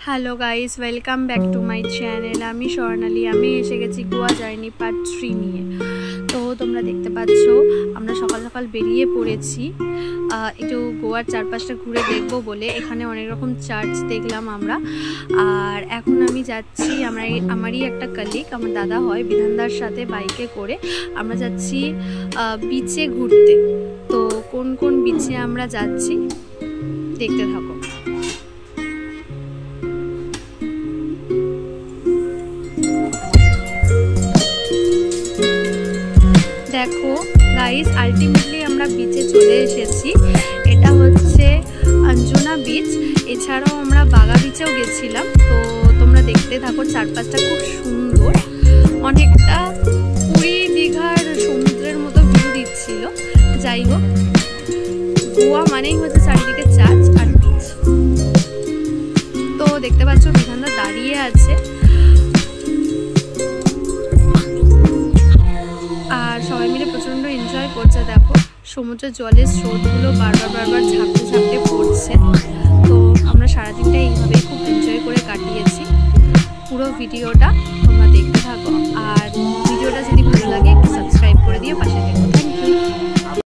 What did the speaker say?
Hello guys, welcome back to my channel. আমি স্বর্ণালী। আমি এসে গেছি গোয়া জার্নি পার্ট 3 নিয়ে। তো তোমরা দেখতে পাচ্ছ আমরা সকাল সকাল বেরিয়ে পড়েছি একটু গোয়ার চারপাশটা ঘুরে দেখবো বলে। এখানে অনেক রকম চার্চ দেখলাম আমরা। আর এখন আমি যাচ্ছি, আমারই একটা কলিগ, আমার দাদা হয়, বিধানদার সাথে বাইকে করে আমরা যাচ্ছি বিচে ঘুরতে। তো কোন কোন বিচে আমরা যাচ্ছি দেখতে থাকো। দেখো গাইস, আলটিমেটলি আমরা বিচে চলে এসেছি। এটা হচ্ছে অঞ্জনা বিচ। এছাড়াও আমরা বাগা বিচেও গেছিলাম। তো তোমরা দেখতে থাকো, চারপাশটা খুব সুন্দর, অনেকটা পুরী দীঘার সমুদ্রের মতো ভিউ দিচ্ছিল। যাই হোক, গোয়া মানেই হচ্ছে চারিদিকে চার্চ আর বিচ। তো দেখতে পাচ্ছ বিধানদা দাঁড়িয়ে আছে, আর সবাই মিলে প্রচণ্ড এনজয় করছে। দেখো সমুদ্রের জলের স্রোতগুলো বারবার ঝাপটে ঝাপটে পড়ছে। তো আমরা সারাদিনটা এইভাবেই খুব এনজয় করে কাটিয়েছি। পুরো ভিডিওটা তোমরা দেখতে থাকো, আর ভিডিওটা যদি ভালো লাগে একটু সাবস্ক্রাইব করে দিও, পাশে থেকো। Thank you.